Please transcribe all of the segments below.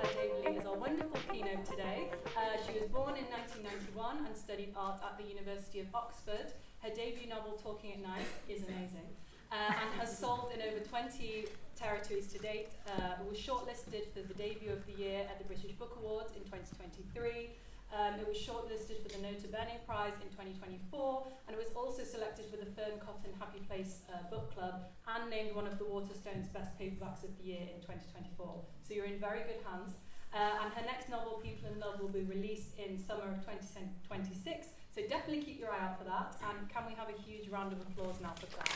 Claire Daverley as our wonderful keynote today. She was born in 1991 and studied art at the University of Oxford. Her debut novel, Talking at Night, is amazing and has sold in over 20 territories to date. It was shortlisted for the debut of the year at the British Book Awards in 2023. It was shortlisted for the Nota Bene Prize in 2024, and it was also selected for the Fern Cotton Happy Place Book Club and named one of the Waterstones Best Paperbacks of the Year in 2024. So you're in very good hands. And her next novel, People in Love, will be released in summer of 2026. So definitely keep your eye out for that. And can we have a huge round of applause now for Claire?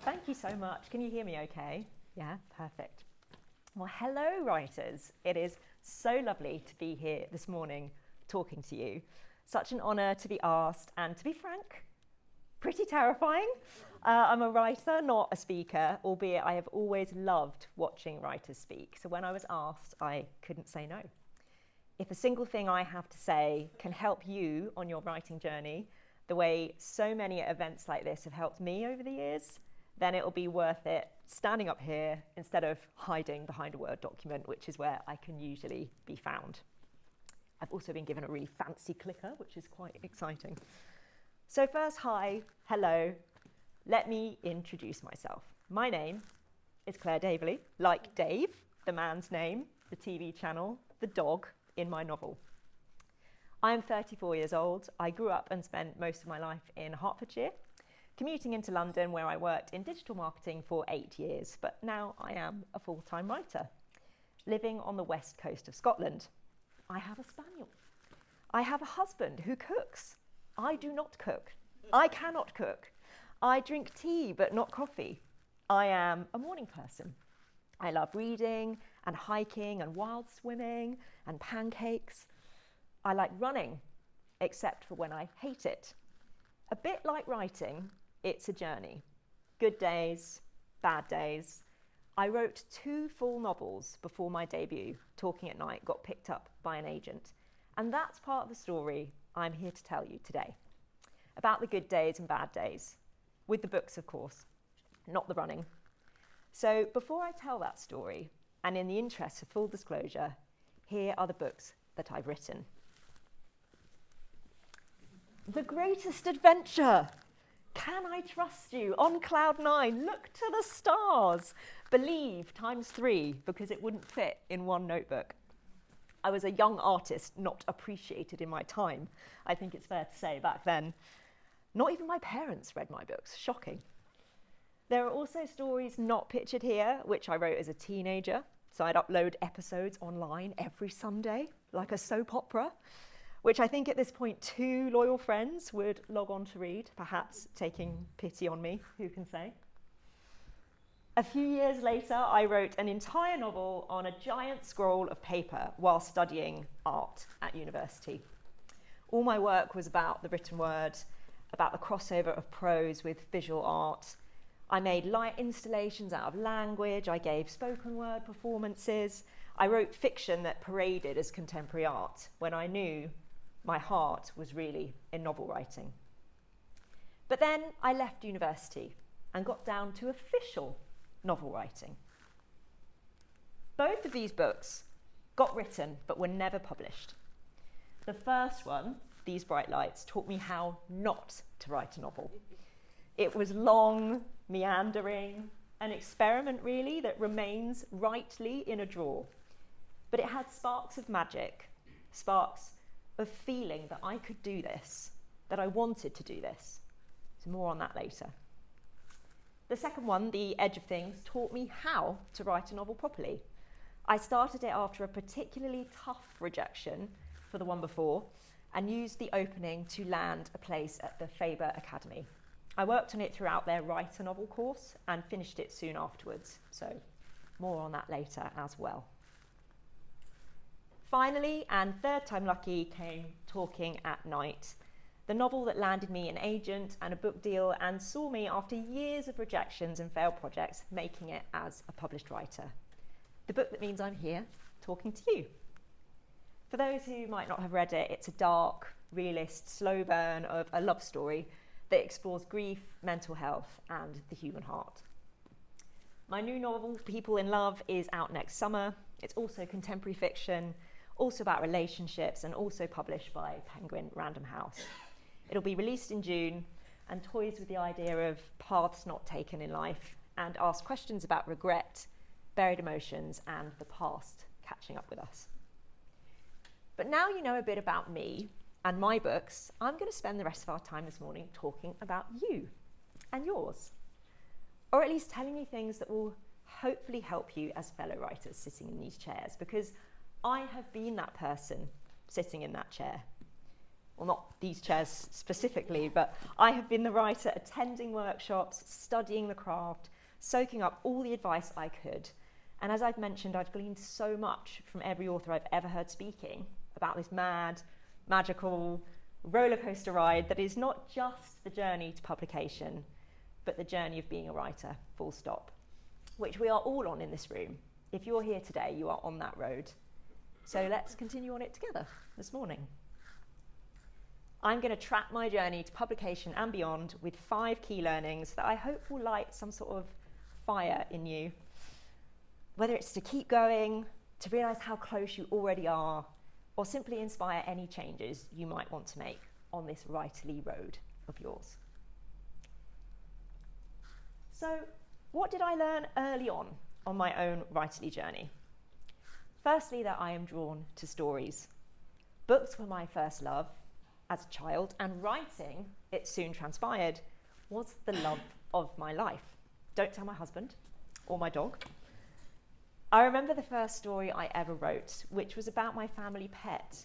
Thank you so much. Can you hear me okay? Yeah, perfect. Well, hello, writers. It is so lovely to be here this morning talking to you. Such an honour to be asked, and to be frank, pretty terrifying. I'm a writer, not a speaker, albeit I have always loved watching writers speak. So when I was asked, I couldn't say no. If a single thing I have to say can help you on your writing journey, the way so many events like this have helped me over the years, then it'll be worth it standing up here instead of hiding behind a Word document, which is where I can usually be found. I've also been given a really fancy clicker, which is quite exciting. So first, hi, hello. Let me introduce myself. My name is Claire Daverley, like Dave, the man's name, the TV channel, the dog in my novel. I am 34 years old. I grew up and spent most of my life in Hertfordshire, commuting into London, where I worked in digital marketing for 8 years, but now I am a full-time writer, living on the west coast of Scotland. I have a spaniel. I have a husband who cooks. I do not cook. I cannot cook. I drink tea, but not coffee. I am a morning person. I love reading and hiking and wild swimming and pancakes. I like running, except for when I hate it. A bit like writing, it's a journey. Good days, bad days. I wrote 2 full novels before my debut, Talking at Night, got picked up by an agent. And that's part of the story I'm here to tell you today. About the good days and bad days. With the books, of course, not the running. So before I tell that story, and in the interest of full disclosure, here are the books that I've written. The Greatest Adventure. Can I Trust You? On Cloud 9. Look to the stars. Believe ×3, because it wouldn't fit in one notebook. I was a young artist, not appreciated in my time, I think it's fair to say, back then. Not even my parents read my books. Shocking. There are also stories not pictured here, which I wrote as a teenager. So I'd upload episodes online every Sunday, like a soap opera, which I think at this point 2 loyal friends would log on to read, perhaps taking pity on me, who can say. A few years later, I wrote an entire novel on a giant scroll of paper while studying art at university. All my work was about the written word, about the crossover of prose with visual art. I made light installations out of language. I gave spoken word performances. I wrote fiction that paraded as contemporary art when I knew my heart was really in novel writing. But then I left university and got down to official novel writing. Both of these books got written but were never published. The first one, These Bright Lights, taught me how not to write a novel. It was long, meandering, an experiment really that remains rightly in a drawer. But it had sparks of magic, sparks of feeling that I could do this, that I wanted to do this. So more on that later. The second one, The Edge of Things, taught me how to write a novel properly. I started it after a particularly tough rejection for the one before, and used the opening to land a place at the Faber Academy. I worked on it throughout their Write a Novel course and finished it soon afterwards, so more on that later as well. Finally, and third time lucky, came Talking at Night, the novel that landed me an agent and a book deal and saw me, after years of rejections and failed projects, making it as a published writer. The book that means I'm here talking to you. For those who might not have read it, it's a dark, realist, slow burn of a love story that explores grief, mental health, and the human heart. My new novel, People in Love, is out next summer. It's also contemporary fiction, also about relationships, and also published by Penguin Random House. It'll be released in June and toys with the idea of paths not taken in life and asks questions about regret, buried emotions, and the past catching up with us. But now you know a bit about me and my books, I'm going to spend the rest of our time this morning talking about you and yours. Or at least telling you things that will hopefully help you as fellow writers sitting in these chairs, because I have been that person sitting in that chair. Well, not these chairs specifically, but I have been the writer attending workshops, studying the craft, soaking up all the advice I could. And as I've mentioned, I've gleaned so much from every author I've ever heard speaking about this mad, magical roller coaster ride that is not just the journey to publication, but the journey of being a writer, full stop, which we are all on in this room. If you're here today, you are on that road. So let's continue on it together this morning. I'm going to track my journey to publication and beyond with 5 key learnings that I hope will light some sort of fire in you. Whether it's to keep going, to realise how close you already are, or simply inspire any changes you might want to make on this writerly road of yours. So, what did I learn early on my own writerly journey? Firstly, that I am drawn to stories. Books were my first love as a child, and writing, it soon transpired, was the love of my life. Don't tell my husband or my dog. I remember the first story I ever wrote, which was about my family pet.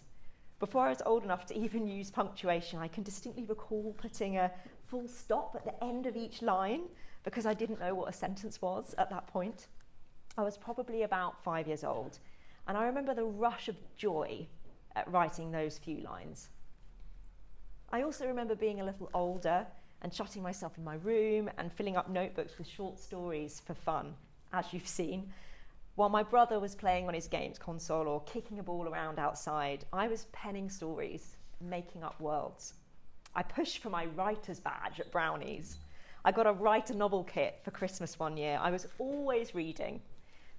Before I was old enough to even use punctuation, I can distinctly recall putting a full stop at the end of each line because I didn't know what a sentence was at that point. I was probably about 5 years old, and I remember the rush of joy at writing those few lines. I also remember being a little older and shutting myself in my room and filling up notebooks with short stories for fun, as you've seen. While my brother was playing on his games console or kicking a ball around outside, I was penning stories, making up worlds. I pushed for my writer's badge at Brownies. I got a write a novel kit for Christmas one year. I was always reading,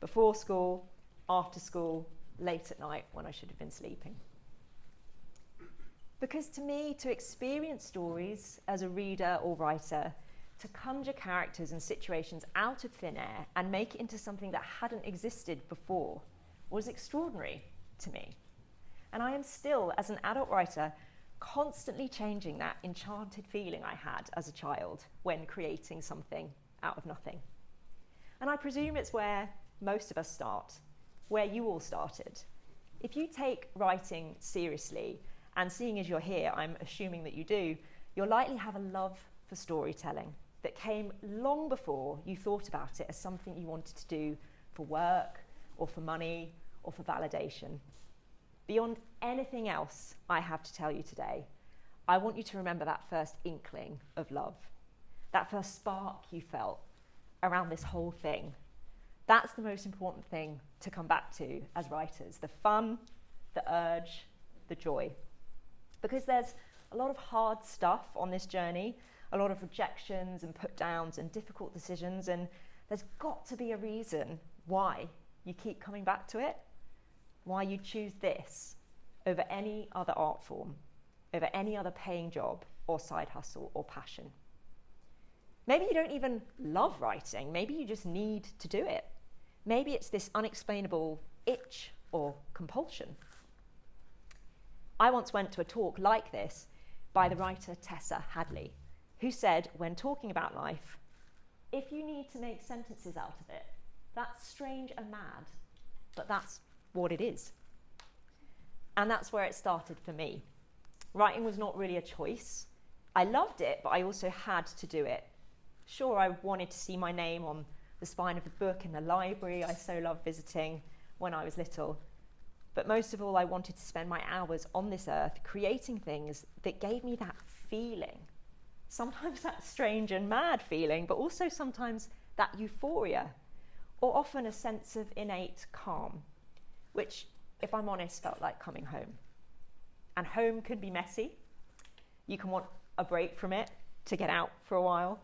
before school, after school, late at night when I should have been sleeping. Because to me, to experience stories as a reader or writer, to conjure characters and situations out of thin air and make it into something that hadn't existed before was extraordinary to me. And I am still, as an adult writer, constantly changing that enchanted feeling I had as a child when creating something out of nothing. And I presume it's where most of us start, where you all started. If you take writing seriously, and seeing as you're here, I'm assuming that you do, you'll likely have a love for storytelling that came long before you thought about it as something you wanted to do for work or for money or for validation. Beyond anything else I have to tell you today, I want you to remember that first inkling of love, that first spark you felt around this whole thing. That's the most important thing to come back to as writers, the fun, the urge, the joy. Because there's a lot of hard stuff on this journey, a lot of rejections and put downs and difficult decisions, and there's got to be a reason why you keep coming back to it, why you choose this over any other art form, over any other paying job or side hustle or passion. Maybe you don't even love writing, maybe you just need to do it. Maybe it's this unexplainable itch or compulsion. I once went to a talk like this by the writer Tessa Hadley, who said, when talking about life, if you need to make sentences out of it, that's strange and mad, but that's what it is. And that's where it started for me. Writing was not really a choice. I loved it, but I also had to do it. Sure, I wanted to see my name on the spine of the book in the library I so loved visiting when I was little. But most of all, I wanted to spend my hours on this earth creating things that gave me that feeling. Sometimes that strange and mad feeling, but also sometimes that euphoria, or often a sense of innate calm, which, if I'm honest, felt like coming home. And home can be messy. You can want a break from it. to get out for a while.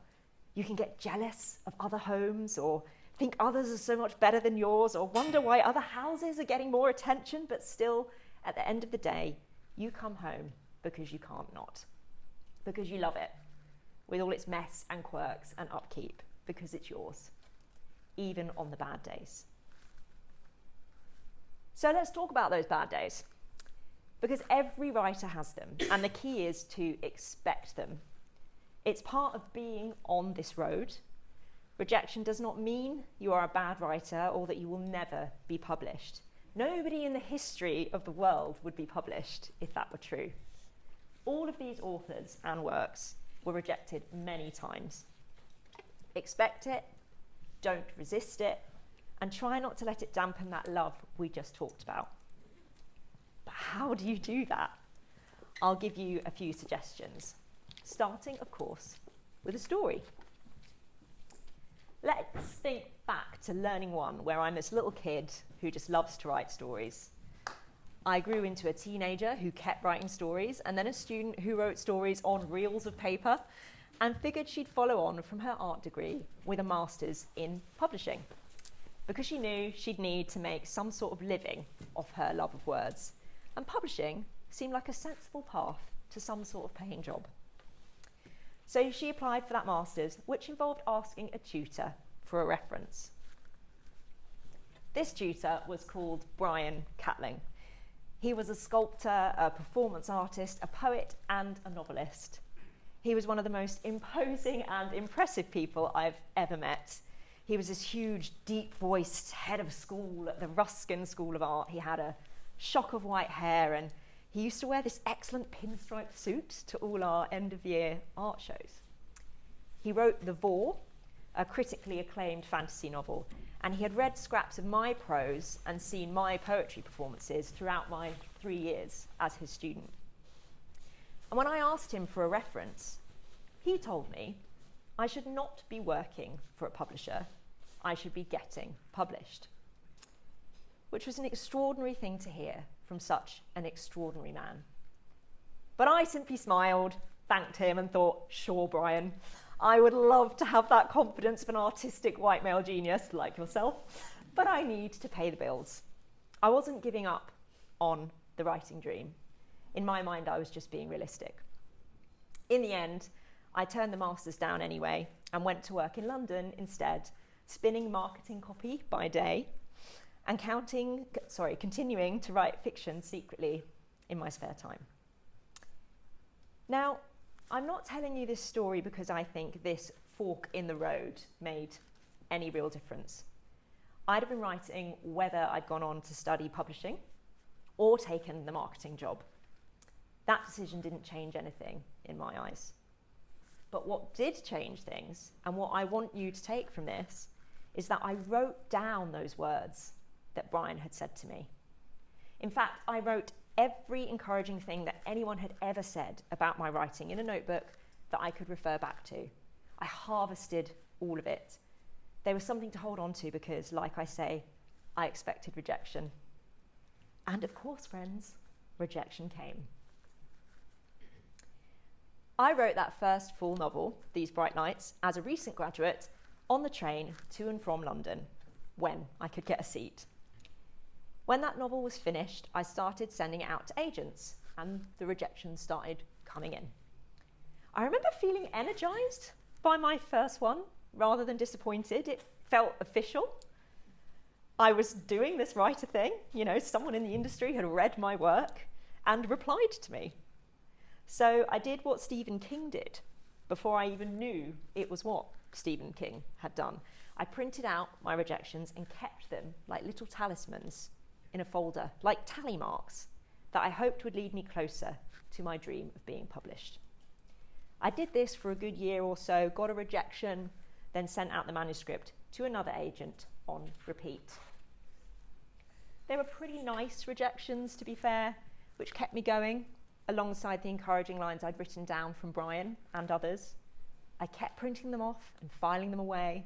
You can get jealous of other homes or think others are so much better than yours or wonder why other houses are getting more attention, but still, at the end of the day, you come home because you can't not, because you love it, with all its mess and quirks and upkeep, because it's yours, even on the bad days. So let's talk about those bad days, because every writer has them, and the key is to expect them. It's part of being on this road. Rejection does not mean you are a bad writer or that you will never be published. Nobody in the history of the world would be published if that were true. All of these authors and works were rejected many times. Expect it, don't resist it, and try not to let it dampen that love we just talked about. But how do you do that? I'll give you a few suggestions, starting, of course, with a story. Let's think back to Learning 1, where I'm this little kid who just loves to write stories. I grew into a teenager who kept writing stories, and then a student who wrote stories on reels of paper, and figured she'd follow on from her art degree with a master's in publishing, because she knew she'd need to make some sort of living off her love of words, and publishing seemed like a sensible path to some sort of paying job. So she applied for that master's, which involved asking a tutor for a reference. This tutor was called Brian Catling. He was a sculptor, a performance artist, a poet, and a novelist. He was one of the most imposing and impressive people I've ever met. He was this huge, deep-voiced head of school at the Ruskin School of Art. He had a shock of white hair, and he used to wear this excellent pinstripe suit to all our end-of-year art shows. He wrote The Vore, a critically acclaimed fantasy novel, and he had read scraps of my prose and seen my poetry performances throughout my 3 years as his student. And when I asked him for a reference, he told me I should not be working for a publisher, I should be getting published, which was an extraordinary thing to hear from such an extraordinary man. But I simply smiled, thanked him, and thought, sure, Brian, I would love to have that confidence of an artistic white male genius like yourself, but I need to pay the bills. I wasn't giving up on the writing dream. In my mind, I was just being realistic. In the end, I turned the masters down anyway and went to work in London instead, spinning marketing copy by day and continuing to write fiction secretly in my spare time. Now, I'm not telling you this story because I think this fork in the road made any real difference. I'd have been writing whether I'd gone on to study publishing or taken the marketing job. That decision didn't change anything in my eyes. But what did change things, and what I want you to take from this, is that I wrote down those words that Brian had said to me. In fact, I wrote every encouraging thing that anyone had ever said about my writing in a notebook that I could refer back to. I harvested all of it. There was something to hold on to because, like I say, I expected rejection. And of course, friends, rejection came. I wrote that first full novel, These Bright Nights, as a recent graduate on the train to and from London, when I could get a seat. When that novel was finished, I started sending it out to agents, and the rejections started coming in. I remember feeling energized by my first one, rather than disappointed. It felt official. I was doing this writer thing. Someone in the industry had read my work and replied to me. So I did what Stephen King did before I even knew it was what Stephen King had done. I printed out my rejections and kept them like little talismans in a folder, like tally marks, that I hoped would lead me closer to my dream of being published. I did this for a good year or so, got a rejection, then sent out the manuscript to another agent on repeat. They were pretty nice rejections, to be fair, which kept me going, alongside the encouraging lines I'd written down from Brian and others. I kept printing them off and filing them away,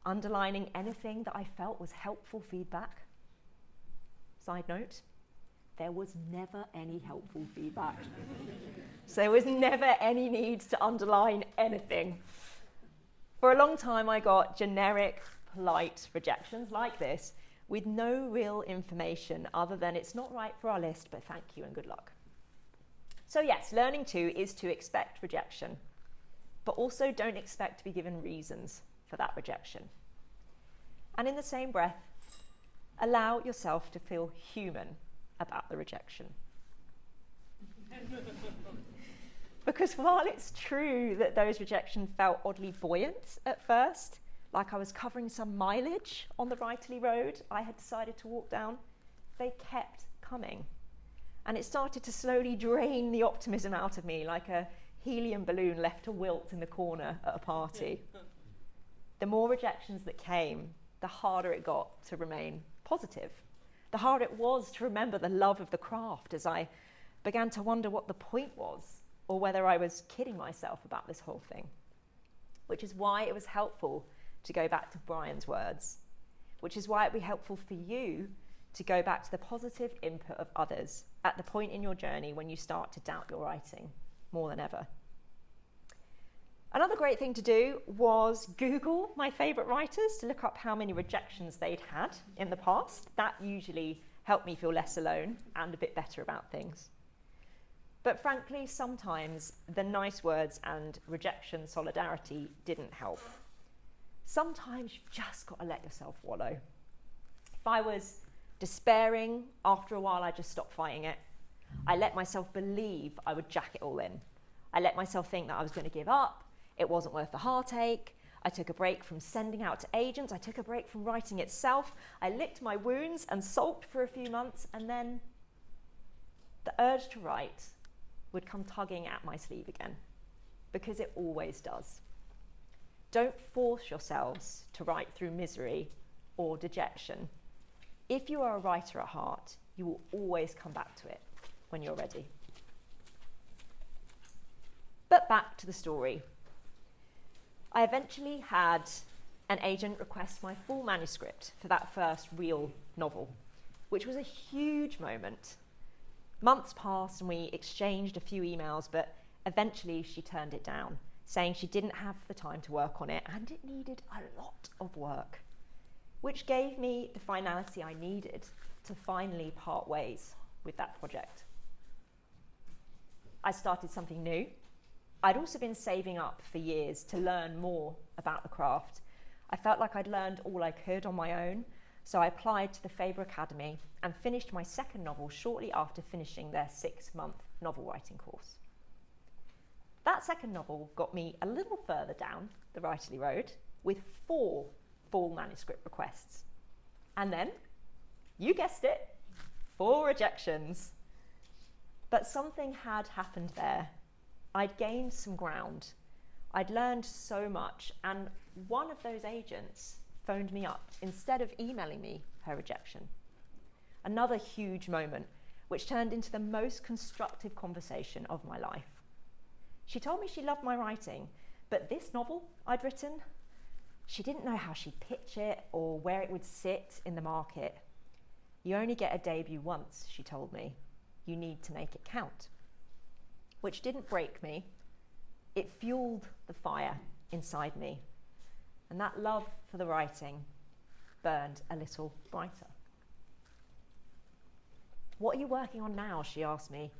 underlining anything that I felt was helpful feedback. Side note, there was never any helpful feedback. So there was never any need to underline anything. For a long time, I got generic, polite rejections like this with no real information other than it's not right for our list, but thank you and good luck. So yes, learning to is to expect rejection, but also don't expect to be given reasons for that rejection. And in the same breath, allow yourself to feel human about the rejection. Because while it's true that those rejections felt oddly buoyant at first, like I was covering some mileage on the Writerly road I had decided to walk down, they kept coming. And it started to slowly drain the optimism out of me like a helium balloon left to wilt in the corner at a party. The more rejections that came, the harder it got to remain positive. The harder it was to remember the love of the craft as I began to wonder what the point was, or whether I was kidding myself about this whole thing. Which is why it was helpful to go back to Brian's words, which is why it would be helpful for you to go back to the positive input of others at the point in your journey when you start to doubt your writing more than ever. Another great thing to do was Google my favourite writers to look up how many rejections they'd had in the past. That usually helped me feel less alone and a bit better about things. But frankly, sometimes the nice words and rejection solidarity didn't help. Sometimes you've just got to let yourself wallow. If I was despairing, after a while I just stopped fighting it. I let myself believe I would jack it all in. I let myself think that I was going to give up. It wasn't worth the heartache. I took a break from sending out to agents. I took a break from writing itself. I licked my wounds and sulked for a few months, and then the urge to write would come tugging at my sleeve again, because it always does. Don't force yourselves to write through misery or dejection. If you are a writer at heart, you will always come back to it when you're ready. But back to the story. I eventually had an agent request my full manuscript for that first real novel, which was a huge moment. Months passed and we exchanged a few emails, but eventually she turned it down, saying she didn't have the time to work on it and it needed a lot of work, which gave me the finality I needed to finally part ways with that project. I started something new. I'd also been saving up for years to learn more about the craft. I felt like I'd learned all I could on my own, so I applied to the Faber Academy and finished my second novel shortly after finishing their 6-month novel writing course. That second novel got me a little further down the Writerly road with 4 full manuscript requests. And then, you guessed it, 4 rejections. But something had happened there. I'd gained some ground. I'd learned so much, and one of those agents phoned me up instead of emailing me her rejection. Another huge moment, which turned into the most constructive conversation of my life. She told me she loved my writing, but this novel I'd written, she didn't know how she'd pitch it or where it would sit in the market. You only get a debut once, she told me. You need to make it count. Which didn't break me. It fueled the fire inside me. And that love for the writing burned a little brighter. What are you working on now? She asked me.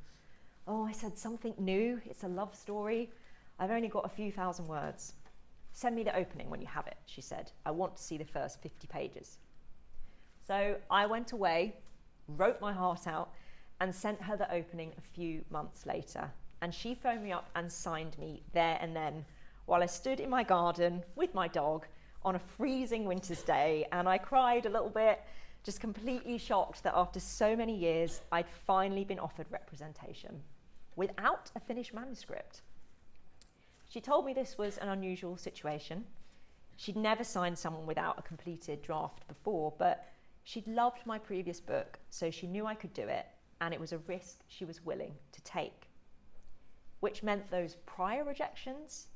Oh, I said, something new. It's a love story. I've only got a few thousand words. Send me the opening when you have it, she said. I want to see the first 50 pages. So I went away, wrote my heart out, and sent her the opening a few months later. And she phoned me up and signed me there and then, while I stood in my garden with my dog on a freezing winter's day, and I cried a little bit, just completely shocked that after so many years, I'd finally been offered representation without a finished manuscript. She told me this was an unusual situation. She'd never signed someone without a completed draft before, but she'd loved my previous book, so she knew I could do it, and it was a risk she was willing to take. Which meant those prior rejections,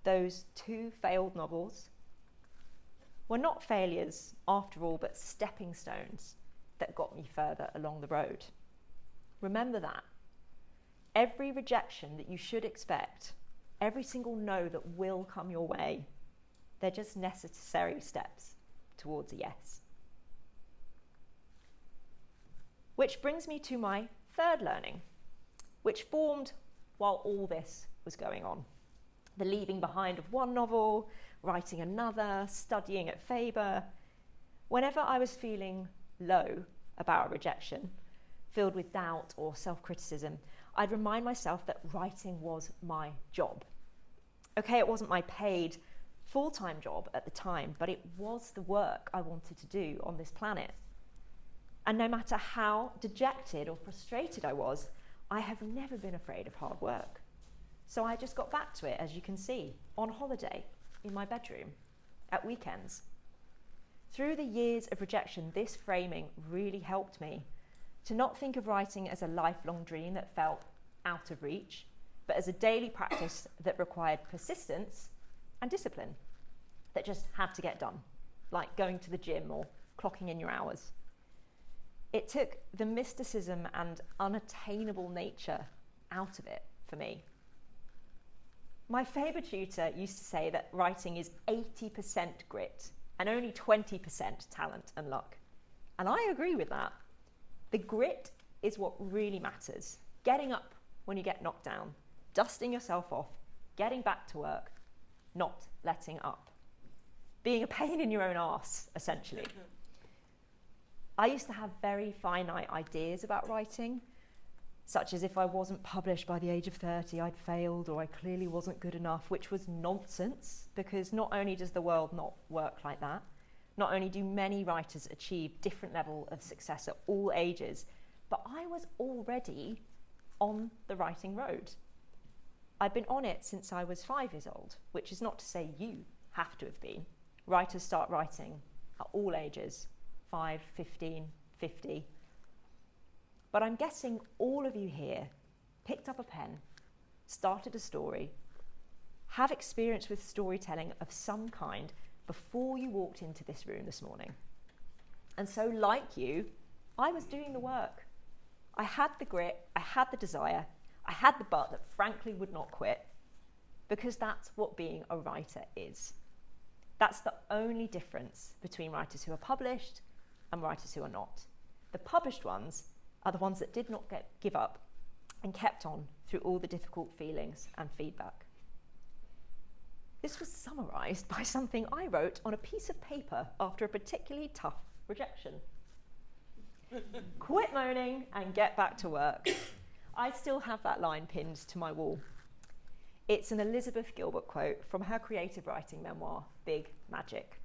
those 2 failed novels, were not failures after all, but stepping stones that got me further along the road. Remember that. every rejection that you should expect, every single no that will come your way, they're just necessary steps towards a yes. Which brings me to my third learning, which formed while all this was going on. The leaving behind of one novel, writing another, studying at Faber. Whenever I was feeling low about a rejection, filled with doubt or self-criticism, I'd remind myself that writing was my job. Okay, it wasn't my paid full-time job at the time, but it was the work I wanted to do on this planet. And no matter how dejected or frustrated I was, I have never been afraid of hard work. So I just got back to it, as you can see, on holiday, in my bedroom, at weekends. Through the years of rejection, this framing really helped me to not think of writing as a lifelong dream that felt out of reach, but as a daily practice that required persistence and discipline, that just had to get done, like going to the gym or clocking in your hours. It took the mysticism and unattainable nature out of it for me. My Faber tutor used to say that writing is 80% grit and only 20% talent and luck. And I agree with that. The grit is what really matters. Getting up when you get knocked down, dusting yourself off, getting back to work, not letting up. Being a pain in your own arse, essentially. I used to have very finite ideas about writing, such as if I wasn't published by the age of 30, I'd failed, or I clearly wasn't good enough, which was nonsense, because not only does the world not work like that, not only do many writers achieve different level of success at all ages, but I was already on the writing road. I'd been on it since I was 5 years old, which is not to say you have to have been. Writers start writing at all ages, 5, 15, 50. But I'm guessing all of you here picked up a pen, started a story, have experience with storytelling of some kind before you walked into this room this morning. And so, like you, I was doing the work. I had the grit, I had the desire, I had the butt that frankly would not quit, because that's what being a writer is. That's the only difference between writers who are published and writers who are not. The published ones are the ones that did not give up and kept on through all the difficult feelings and feedback. This was summarised by something I wrote on a piece of paper after a particularly tough rejection. Quit moaning and get back to work. I still have that line pinned to my wall. It's an Elizabeth Gilbert quote from her creative writing memoir, Big Magic.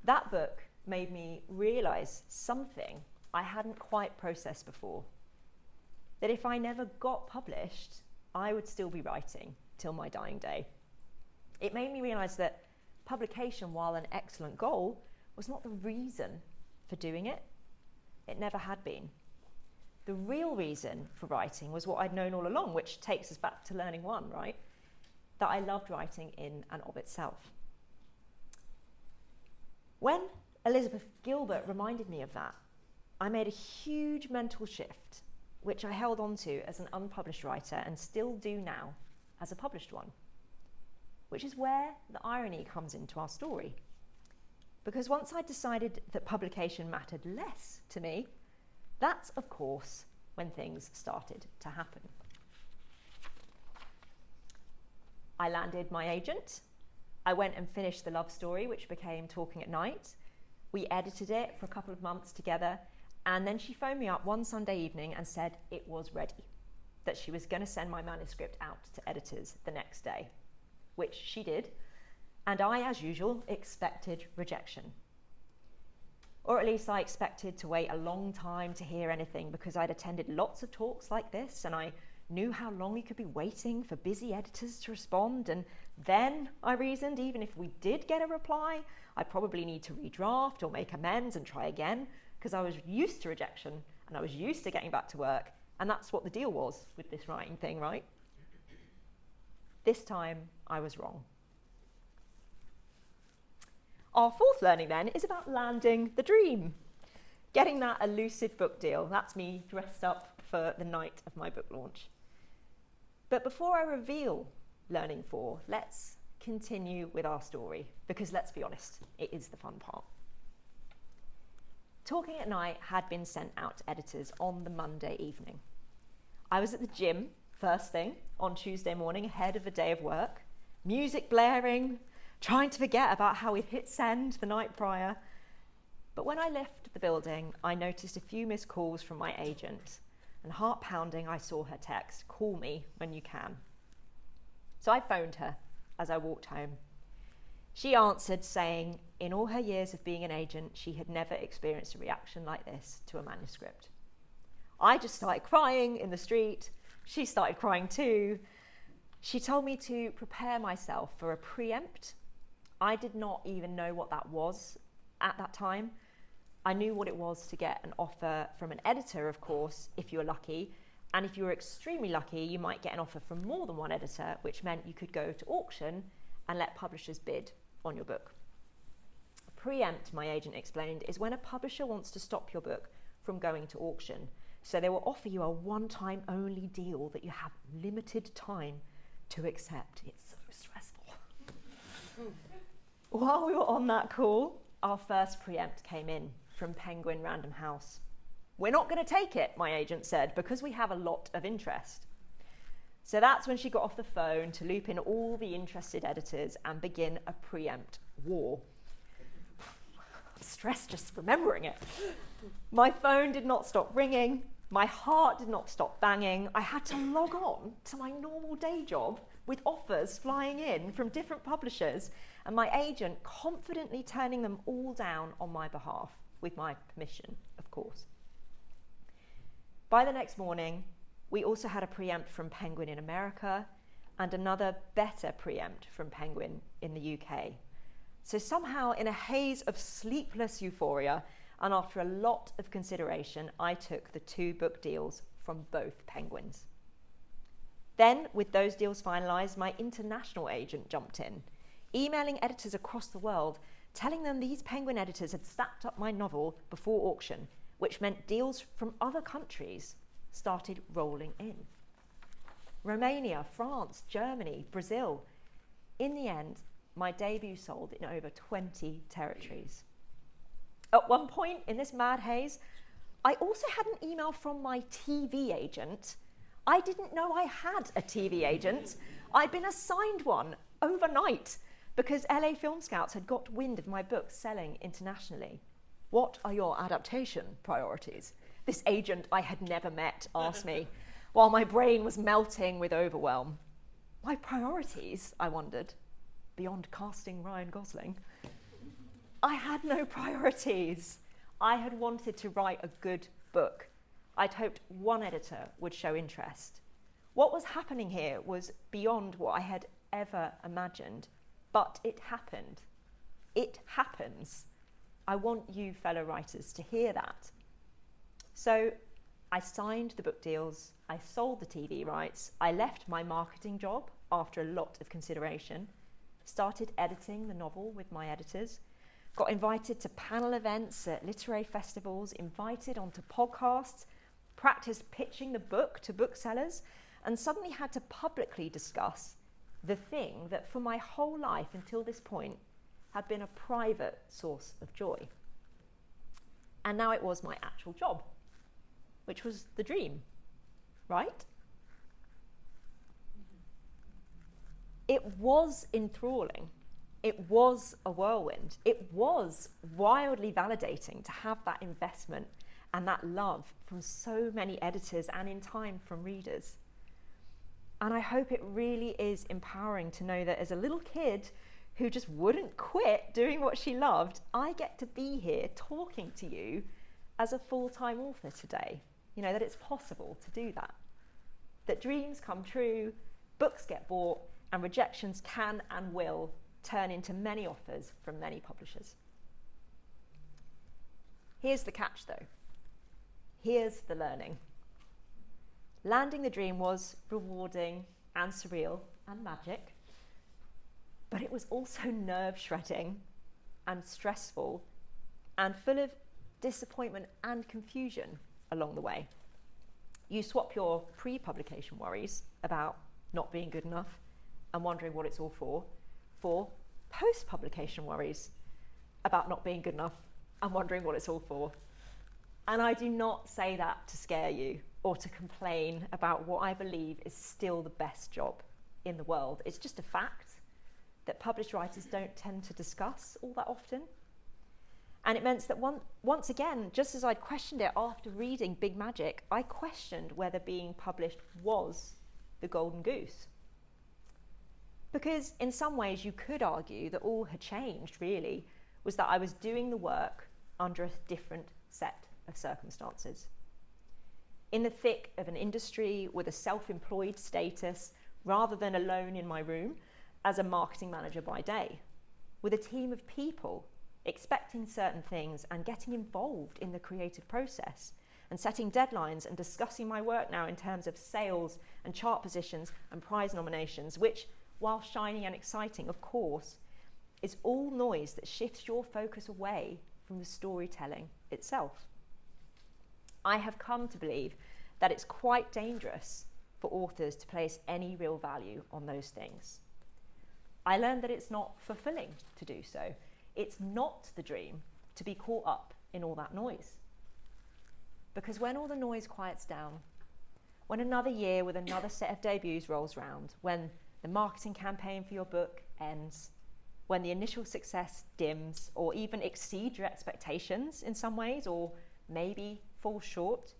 That book made me realise something I hadn't quite processed before. That if I never got published, I would still be writing till my dying day. It made me realise that publication, while an excellent goal, was not the reason for doing it. It never had been. The real reason for writing was what I'd known all along, which takes us back to learning one, right? That I loved writing in and of itself. When Elizabeth Gilbert reminded me of that, I made a huge mental shift, which I held on to as an unpublished writer and still do now as a published one, which is where the irony comes into our story. Because once I decided that publication mattered less to me, that's, of course, when things started to happen. I landed my agent. I went and finished the love story, which became Talking at Night. We edited it for a couple of months together, and then she phoned me up one Sunday evening and said it was ready, that she was going to send my manuscript out to editors the next day, which she did, and I, as usual, expected rejection. Or at least I expected to wait a long time to hear anything, because I'd attended lots of talks like this and I knew how long you could be waiting for busy editors to respond. And then I reasoned, even if we did get a reply, I'd probably need to redraft or make amends and try again, because I was used to rejection and I was used to getting back to work. And that's what the deal was with this writing thing, right? This time I was wrong. Our fourth learning then is about landing the dream. Getting that elusive book deal. That's me dressed up for the night of my book launch. But before I reveal Learning 4, let's continue with our story, because let's be honest, it is the fun part. Talking at Night had been sent out to editors on the Monday evening. I was at the gym first thing on Tuesday morning ahead of a day of work, music blaring, trying to forget about how we'd hit send the night prior. But when I left the building, I noticed a few missed calls from my agent, and heart pounding, I saw her text, "Call me when you can." So I phoned her as I walked home. She answered saying in all her years of being an agent, she had never experienced a reaction like this to a manuscript. I just started crying in the street. She started crying too. She told me to prepare myself for a preempt. I did not even know what that was at that time. I knew what it was to get an offer from an editor, of course, if you were lucky. And if you were extremely lucky, you might get an offer from more than one editor, which meant you could go to auction and let publishers bid on your book. A preempt, my agent explained, is when a publisher wants to stop your book from going to auction. So they will offer you a one-time only deal that you have limited time to accept. It's so stressful. While we were on that call, our first preempt came in from Penguin Random House. "We're not going to take it," my agent said, "because we have a lot of interest." So that's when she got off the phone to loop in all the interested editors and begin a preempt war. I'm stressed just remembering it. My phone did not stop ringing. My heart did not stop banging. I had to log on to my normal day job with offers flying in from different publishers and my agent confidently turning them all down on my behalf, with my permission, of course. By the next morning, we also had a preempt from Penguin in America and another better preempt from Penguin in the UK. So somehow, in a haze of sleepless euphoria and after a lot of consideration, I took the 2 book deals from both Penguins. Then, with those deals finalised, my international agent jumped in, emailing editors across the world, telling them these Penguin editors had snapped up my novel before auction, which meant deals from other countries started rolling in. Romania, France, Germany, Brazil. In the end, my debut sold in over 20 territories. At one point in this mad haze, I also had an email from my TV agent. I didn't know I had a TV agent. I'd been assigned one overnight because LA Film Scouts had got wind of my book selling internationally. "What are your adaptation priorities?" this agent I had never met asked me, while my brain was melting with overwhelm. My priorities, I wondered, beyond casting Ryan Gosling. I had no priorities. I had wanted to write a good book. I'd hoped one editor would show interest. What was happening here was beyond what I had ever imagined, but it happened. It happens. I want you fellow writers to hear that. So I signed the book deals, I sold the TV rights, I left my marketing job after a lot of consideration, started editing the novel with my editors, got invited to panel events at literary festivals, invited onto podcasts, practiced pitching the book to booksellers, and suddenly had to publicly discuss the thing that for my whole life until this point had been a private source of joy. And now it was my actual job, which was the dream, right? It was enthralling. It was a whirlwind. It was wildly validating to have that investment and that love from so many editors and in time from readers. And I hope it really is empowering to know that as a little kid who just wouldn't quit doing what she loved, I get to be here talking to you as a full-time author today. You know, that it's possible to do that. That dreams come true, books get bought, and rejections can and will turn into many offers from many publishers. Here's the catch though. Here's the learning. Landing the dream was rewarding and surreal and magic, but it was also nerve-shredding and stressful and full of disappointment and confusion along the way. You swap your pre-publication worries about not being good enough and wondering what it's all for post-publication worries about not being good enough and wondering what it's all for. And I do not say that to scare you or to complain about what I believe is still the best job in the world. It's just a fact that published writers don't tend to discuss all that often. And it meant that once again, just as I'd questioned it after reading Big Magic, I questioned whether being published was the golden goose. Because in some ways you could argue that all had changed really was that I was doing the work under a different set of circumstances. In the thick of an industry with a self-employed status, rather than alone in my room as a marketing manager by day, with a team of people expecting certain things and getting involved in the creative process and setting deadlines and discussing my work now in terms of sales and chart positions and prize nominations, which, while shiny and exciting, of course, is all noise that shifts your focus away from the storytelling itself. I have come to believe that it's quite dangerous for authors to place any real value on those things. I learned that it's not fulfilling to do so. It's not the dream to be caught up in all that noise. Because when all the noise quiets down, when another year with another set of debuts rolls round, when the marketing campaign for your book ends, when the initial success dims or even exceeds your expectations in some ways, or maybe falls short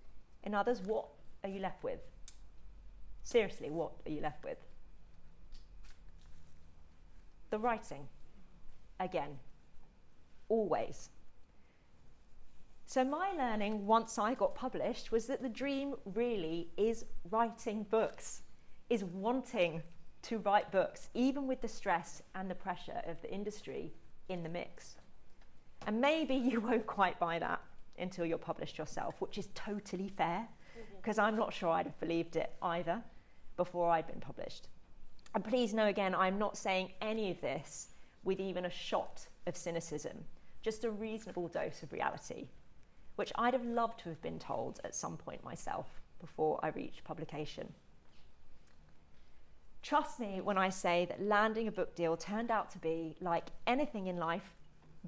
in others, what are you left with? Seriously, what are you left with? The writing. Again. Always. So my learning once I got published was that the dream really is writing books, is wanting to write books, even with the stress and the pressure of the industry in the mix. And maybe you won't quite buy that until you're published yourself, which is totally fair, because I'm not sure I'd have believed it either before I'd been published. And please know again, I'm not saying any of this with even a shot of cynicism, just a reasonable dose of reality, which I'd have loved to have been told at some point myself before I reached publication. Trust me when I say that landing a book deal turned out to be, like anything in life,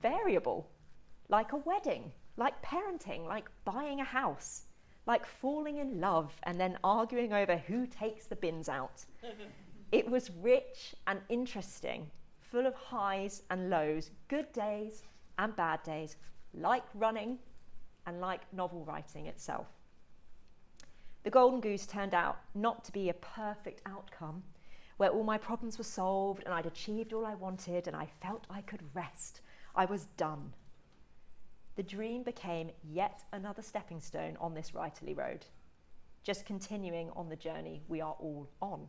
variable, like a wedding, like parenting, like buying a house, like falling in love and then arguing over who takes the bins out. It was rich and interesting, full of highs and lows, good days and bad days, like running and like novel writing itself. The Golden Goose turned out not to be a perfect outcome where all my problems were solved and I'd achieved all I wanted and I felt I could rest. I was done. The dream became yet another stepping stone on this writerly road, just continuing on the journey we are all on.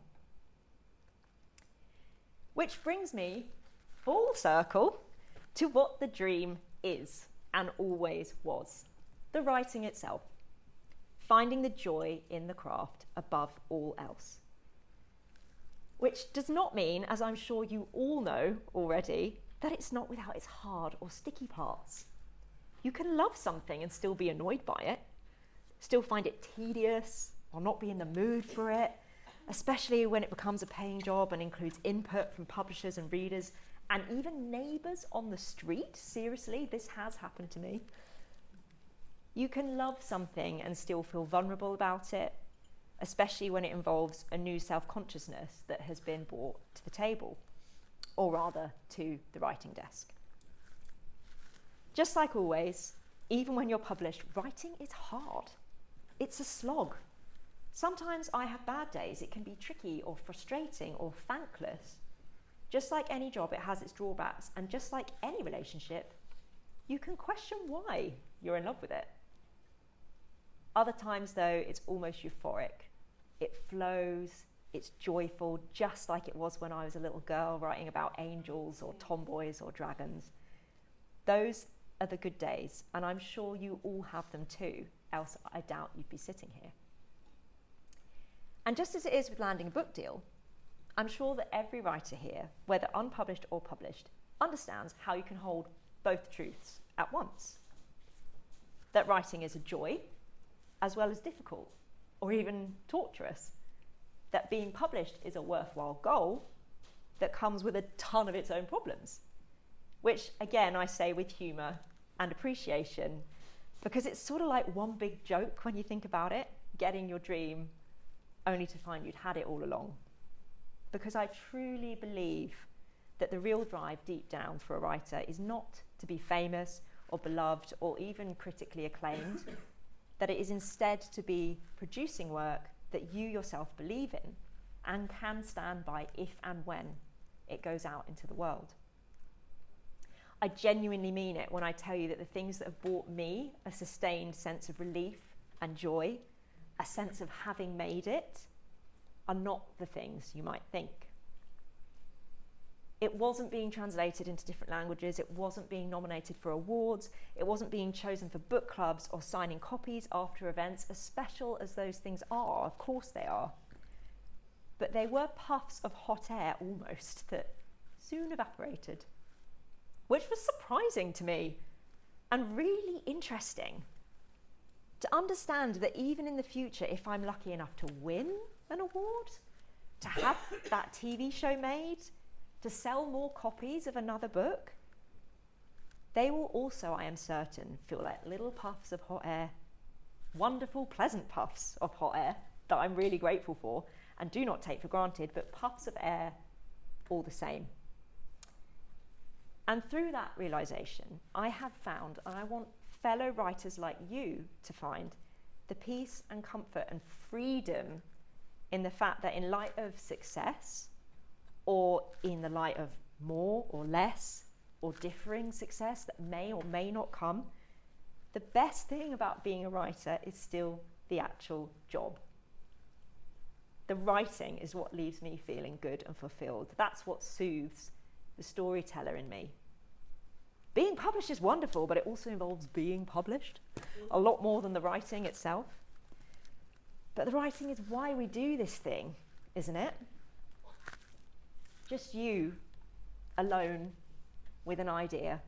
Which brings me full circle to what the dream is and always was, the writing itself, finding the joy in the craft above all else. Which does not mean, as I'm sure you all know already, that it's not without its hard or sticky parts. You can love something and still be annoyed by it, still find it tedious or not be in the mood for it, especially when it becomes a paying job and includes input from publishers and readers and even neighbours on the street. Seriously, this has happened to me. You can love something and still feel vulnerable about it, especially when it involves a new self-consciousness that has been brought to the table, or rather to the writing desk. Just like always, even when you're published, writing is hard. It's a slog. Sometimes I have bad days. It can be tricky or frustrating or thankless. Just like any job, it has its drawbacks, and just like any relationship, you can question why you're in love with it. Other times, though, it's almost euphoric. It flows, it's joyful, just like it was when I was a little girl writing about angels or tomboys or dragons. Those are the good days, and I'm sure you all have them too, else I doubt you'd be sitting here. And just as it is with landing a book deal, I'm sure that every writer here, whether unpublished or published, understands how you can hold both truths at once. That writing is a joy, as well as difficult, or even torturous. That being published is a worthwhile goal that comes with a ton of its own problems, which again I say with humour and appreciation, because it's sort of like one big joke when you think about it, getting your dream only to find you'd had it all along. Because I truly believe that the real drive deep down for a writer is not to be famous or beloved or even critically acclaimed, that it is instead to be producing work that you yourself believe in and can stand by if and when it goes out into the world. I genuinely mean it when I tell you that the things that have brought me a sustained sense of relief and joy, a sense of having made it, are not the things you might think. It wasn't being translated into different languages, it wasn't being nominated for awards, it wasn't being chosen for book clubs or signing copies after events, as special as those things are, of course they are. But they were puffs of hot air almost that soon evaporated, which was surprising to me and really interesting. To understand that even in the future, if I'm lucky enough to win an award, to have that TV show made, to sell more copies of another book, they will also, I am certain, feel like little puffs of hot air, wonderful, pleasant puffs of hot air that I'm really grateful for and do not take for granted, but puffs of air all the same. And through that realisation, I have found, and I want fellow writers like you to find, the peace and comfort and freedom in the fact that in light of success, or in the light of more or less or differing success that may or may not come, the best thing about being a writer is still the actual job. The writing is what leaves me feeling good and fulfilled. That's what soothes the storyteller in me. Being published is wonderful, but it also involves being published a lot more than the writing itself. But the writing is why we do this thing, isn't it? Just you alone with an idea.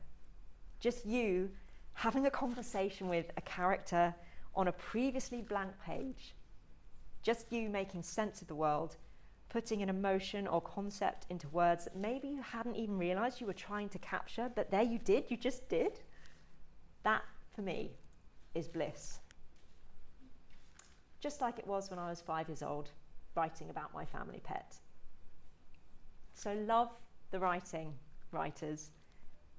Just you having a conversation with a character on a previously blank page. Just you making sense of the world, putting an emotion or concept into words that maybe you hadn't even realised you were trying to capture, but there you did, you just did. That, for me, is bliss. Just like it was when I was 5 years old, writing about my family pet. So love the writing, writers.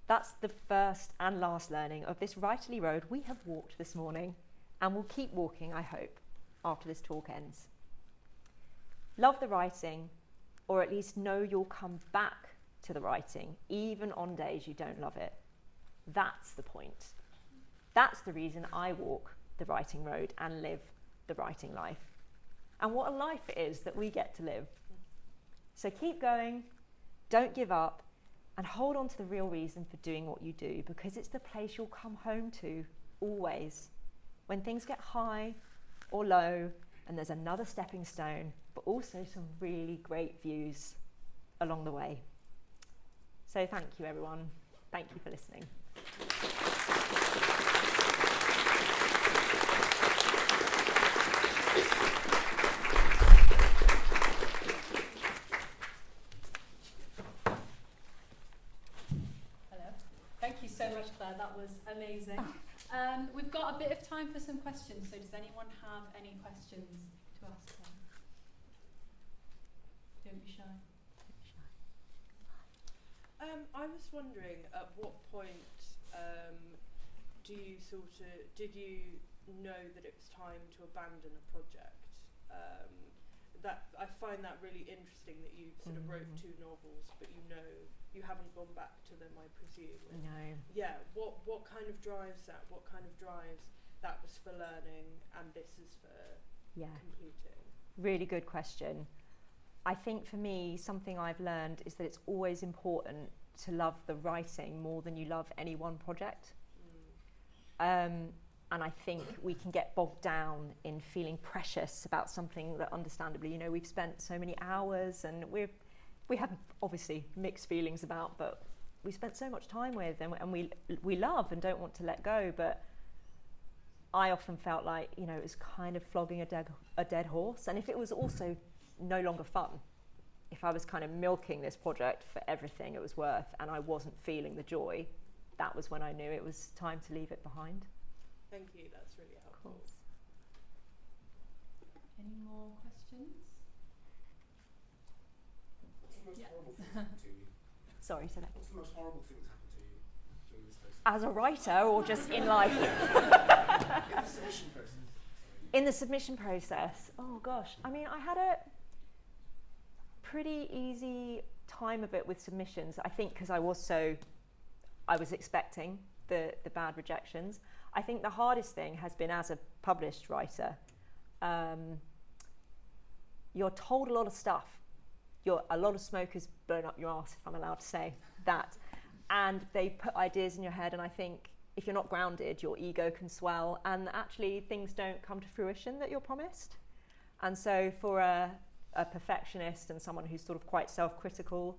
That's the first and last learning of this writerly road we have walked this morning, and will keep walking, I hope, after this talk ends. Love the writing, or at least know you'll come back to the writing, even on days you don't love it. That's the point. That's the reason I walk the writing road and live the writing life. And what a life it is that we get to live. So keep going, don't give up, and hold on to the real reason for doing what you do, because it's the place you'll come home to, always. When things get high or low, and there's another stepping stone, but also some really great views along the way. So thank you, everyone. Thank you for listening. Thank you so much, Claire. That was amazing. We've got a bit of time for some questions, so does anyone have any questions to ask Claire? Don't be shy. I was wondering, at what point did you know that it was time to abandon a project? That I find that really interesting, that you sort of wrote 2 novels, but you haven't gone back to them, I presume. No. Yeah. What kind of drives that? What kind of drives that was for learning, and this is for completing? Really good question. I think for me, something I've learned is that it's always important to love the writing more than you love any one project. And I think we can get bogged down in feeling precious about something that, understandably, we've spent so many hours, and we have obviously mixed feelings about, but we spent so much time with, and we love and don't want to let go. But I often felt like, you know, it was kind of flogging a dead horse. And if it was also no longer fun, if I was kind of milking this project for everything it was worth and I wasn't feeling the joy, that was when I knew it was time to leave it behind. Thank you, that's really helpful. Any more questions? What's the most horrible thing that's happened to you? Sorry, say that. What's the most horrible thing that's happened to you during this process? As a writer or just in life? In the submission process. In the submission process, oh gosh. I mean, I had a pretty easy time of it with submissions, I think, because I was expecting the bad rejections. I think the hardest thing has been as a published writer, you're told a lot of stuff. A lot of smoke is blown up your arse, if I'm allowed to say that. And they put ideas in your head, and I think if you're not grounded, your ego can swell, and actually things don't come to fruition that you're promised. And so for a perfectionist and someone who's sort of quite self-critical,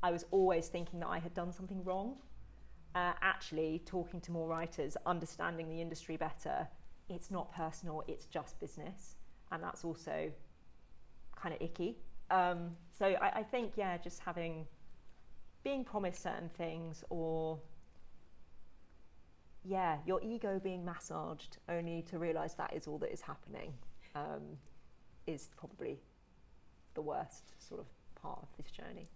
I was always thinking that I had done something wrong. Actually, talking to more writers, understanding the industry better, it's not personal, it's just business. And that's also kind of icky. So I think, yeah, just being promised certain things, or yeah, your ego being massaged only to realise that is all that is happening, is probably the worst sort of part of this journey.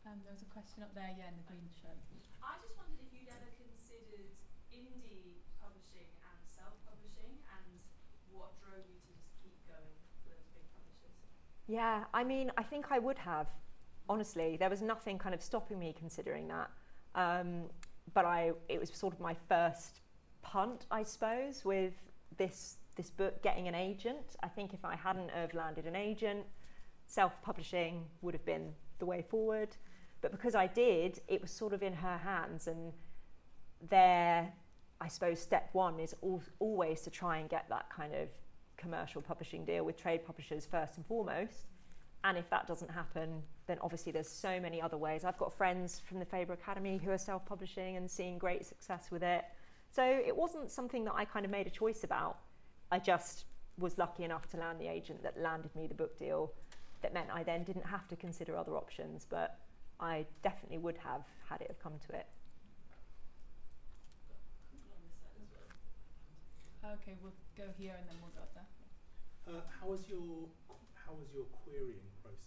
There was a question up there, yeah, in the green shirt. I just wondered if you'd ever considered indie publishing and self-publishing, and what drove you to just keep going for those big publishers? Yeah, I mean, I think I would have. Honestly, there was nothing kind of stopping me considering that. But it was sort of my first punt, I suppose, with this book getting an agent. I think if I hadn't have landed an agent, self-publishing would have been the way forward. But because I did, it was sort of in her hands. And there, I suppose, step one is always to try and get that kind of commercial publishing deal with trade publishers first and foremost. And if that doesn't happen, then obviously there's so many other ways. I've got friends from the Faber Academy who are self-publishing and seeing great success with it. So it wasn't something that I kind of made a choice about. I just was lucky enough to land the agent that landed me the book deal. That meant I then didn't have to consider other options, but I definitely would have had it have come to it. Okay, we'll go here and then we'll go up there. How was your querying process?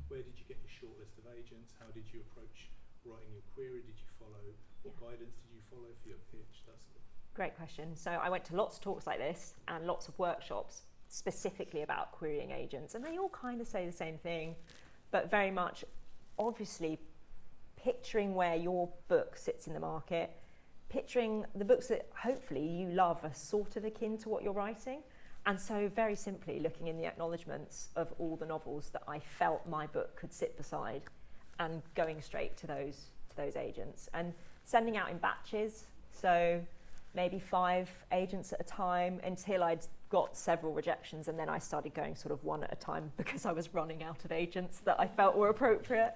Where did you get your short list of agents? How did you approach writing your query? Did you follow, what guidance did you follow for your pitch? That sort of. Great question. So I went to lots of talks like this and lots of workshops specifically about querying agents, and they all kind of say the same thing, but very much obviously picturing where your book sits in the market, picturing the books that hopefully you love are sort of akin to what you're writing. And so very simply looking in the acknowledgements of all the novels that I felt my book could sit beside, and going straight to those agents and sending out in batches. So maybe 5 agents at a time until I'd got several rejections, and then I started going sort of one at a time because I was running out of agents that I felt were appropriate.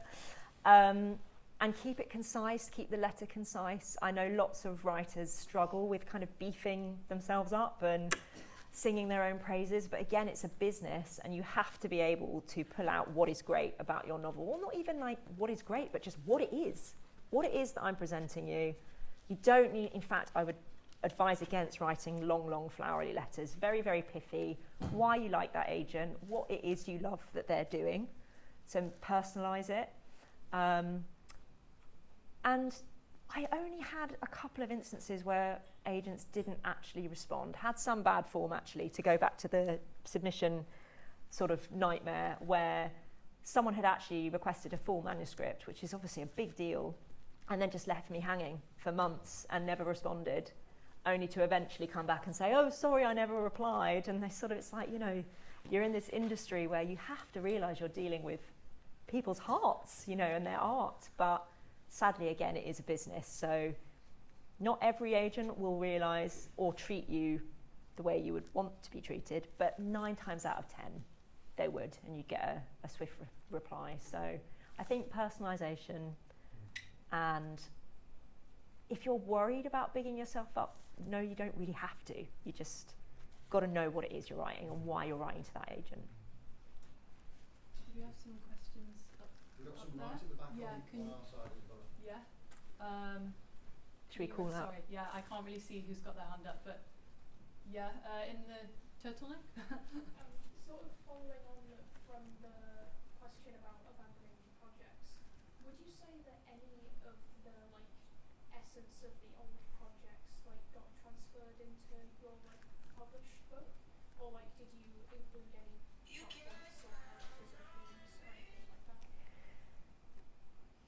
And keep it concise, keep the letter concise. I know lots of writers struggle with kind of beefing themselves up and singing their own praises, but again, it's a business and you have to be able to pull out what is great about your novel, or not even like what is great, but just what it is that I'm presenting you. You don't need, in fact, I would advise against writing long, flowery letters, very, very pithy, why you like that agent, what it is you love that they're doing, so personalise it. And I only had a couple of instances where agents didn't actually respond. Had some bad form, actually, to go back to the submission sort of nightmare, where someone had actually requested a full manuscript, which is obviously a big deal, and then just left me hanging for months and never responded, only to eventually come back and say, oh, sorry, I never replied. And they sort of, it's like, you know, you're in this industry where you have to realise you're dealing with people's hearts, you know, and their art. But sadly, again, it is a business. So not every agent will realise or treat you the way you would want to be treated, but 9 times out of 10, they would, and you get a swift reply. So I think personalisation, and if you're worried about bigging yourself up no, you don't really have to. You just got to know what it is you're writing and why you're writing to that agent. Do you have some questions We've got up some there? right at the back Yeah, on our side as well. Yeah. Should we call out? Sorry, yeah, I can't really see who's got their hand up, but yeah, in the turtleneck. Sort of following on from the question about abandoning projects, would you say that any of the essence of the old projects got transferred into your published book, or did you include any plots or characters or themes or anything like that?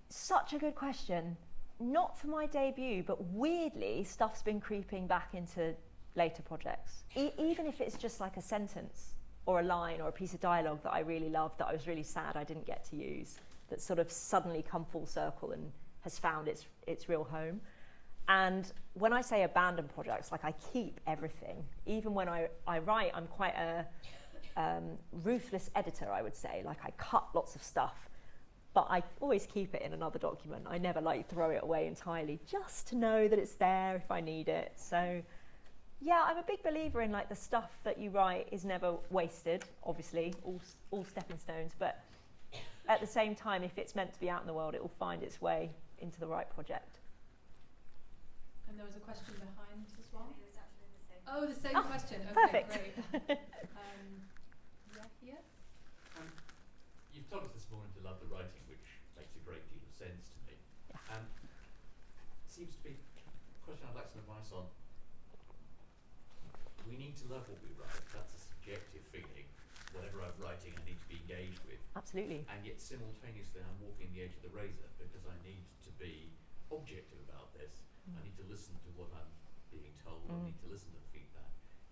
Such a good question. Not for my debut, but weirdly, stuff's been creeping back into later projects. Even if it's just like a sentence or a line or a piece of dialogue that I really loved, that I was really sad I didn't get to use, that's sort of suddenly come full circle and has found its real home. And when I say abandon projects, I keep everything. Even when I write, I'm quite a ruthless editor, I would say. I cut lots of stuff, but I always keep it in another document. I never throw it away entirely, just to know that it's there if I need it. So yeah, I'm a big believer in the stuff that you write is never wasted, obviously, all stepping stones, but at the same time, if it's meant to be out in the world, it will find its way into the right project. And there was a question behind as well. It was actually the same. Oh, the same question. Okay, perfect. Great. Yeah, here. You've told us this morning to love the writing, which makes a great deal of sense to me. Yeah. Seems to be a question I'd like some advice on. We need to love what we write. That's a subjective feeling. Whatever I'm writing, I need to be engaged with. Absolutely. And yet simultaneously I'm walking the edge of the razor because I need to be objective about this. I need to listen to what I'm being told. I need to listen to the feedback.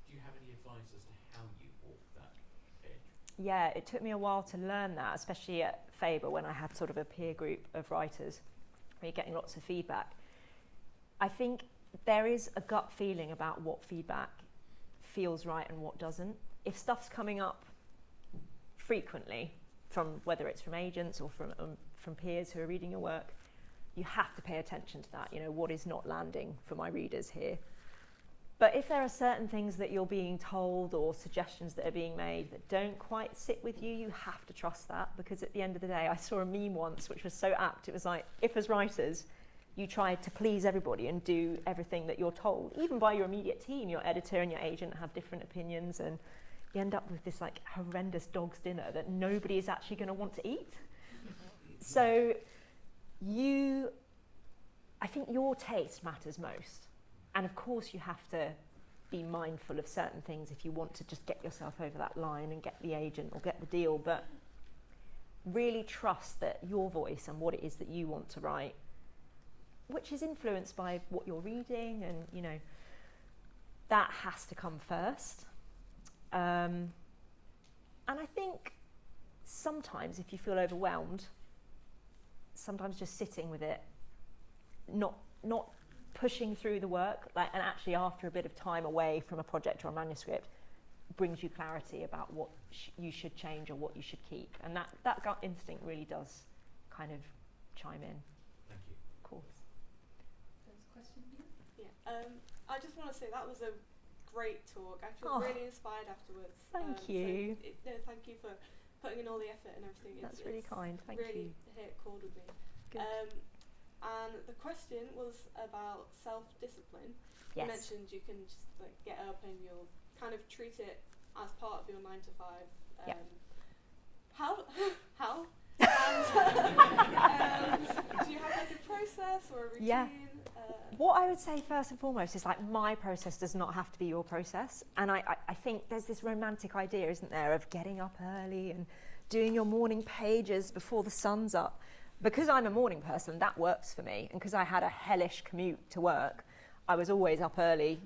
Do you have any advice as to how you walk that edge? Yeah, it took me a while to learn that, especially at Faber when I had sort of a peer group of writers where you're getting lots of feedback. I think there is a gut feeling about what feedback feels right and what doesn't. If stuff's coming up frequently, from whether it's from agents or from peers who are reading your work, you have to pay attention to that. What is not landing for my readers here? But if there are certain things that you're being told or suggestions that are being made that don't quite sit with you, you have to trust that, because at the end of the day, I saw a meme once which was so apt. It was if as writers you try to please everybody and do everything that you're told, even by your immediate team, your editor and your agent have different opinions, and you end up with this horrendous dog's dinner that nobody is actually going to want to eat. So I think your taste matters most. And of course you have to be mindful of certain things if you want to just get yourself over that line and get the agent or get the deal, but really trust that your voice and what it is that you want to write, which is influenced by what you're reading, and that has to come first. And I think sometimes if you feel overwhelmed, sometimes just sitting with it, not pushing through the work, and actually after a bit of time away from a project or a manuscript, brings you clarity about what you should change or what you should keep. And that gut instinct really does kind of chime in. Thank you. Of course. There's a question here. Yeah. I just want to say that was a great talk. I feel really inspired afterwards. Thank you. So thank you for putting in all the effort and everything. That's really kind. Thank really you. hit chord with me. Good. And the question was about self-discipline. Yes. You mentioned you can just get up and you'll kind of treat it as part of your 9 to 5. Yeah. How? And, do you have a process or a routine? Yeah. What I would say first and foremost is my process does not have to be your process. And I think there's this romantic idea, isn't there, of getting up early and doing your morning pages before the sun's up. Because I'm a morning person, that works for me. And because I had a hellish commute to work, I was always up early,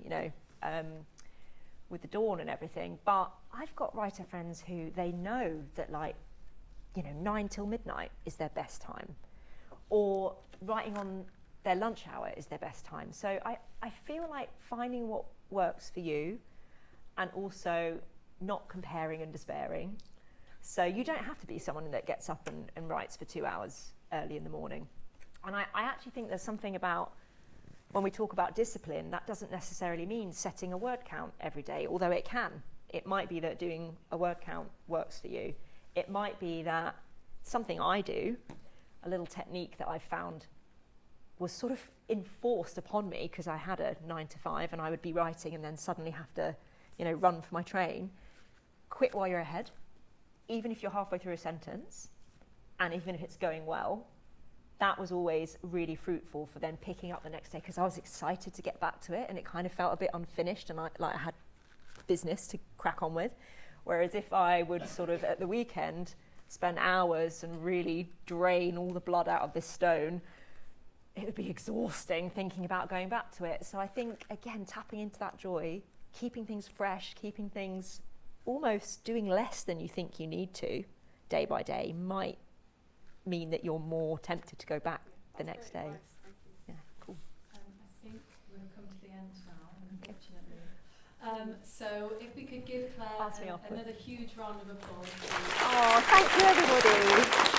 with the dawn and everything. But I've got writer friends who they know that 9 till midnight is their best time. Or writing on their lunch hour is their best time. So I feel like finding what works for you, and also not comparing and despairing. So you don't have to be someone that gets up and writes for 2 hours early in the morning. And I actually think there's something about when we talk about discipline, that doesn't necessarily mean setting a word count every day, although it can. It might be that doing a word count works for you. It might be that something I do, a little technique that I found was sort of enforced upon me because I had a 9 to 5 and I would be writing and then suddenly have to, run for my train. Quit while you're ahead, even if you're halfway through a sentence, and even if it's going well. That was always really fruitful for then picking up the next day because I was excited to get back to it and it kind of felt a bit unfinished and I had business to crack on with. Whereas if I would sort of at the weekend spend hours and really drain all the blood out of this stone, it would be exhausting thinking about going back to it. So I think, again, tapping into that joy, keeping things fresh, keeping things almost doing less than you think you need to day by day might mean that you're more tempted to go back the next day. Nice, thank you. Yeah, cool. I think we've come to the end now, unfortunately. So if we could give Ask me Claire afterwards. another huge round of applause. Oh, thank you, everybody.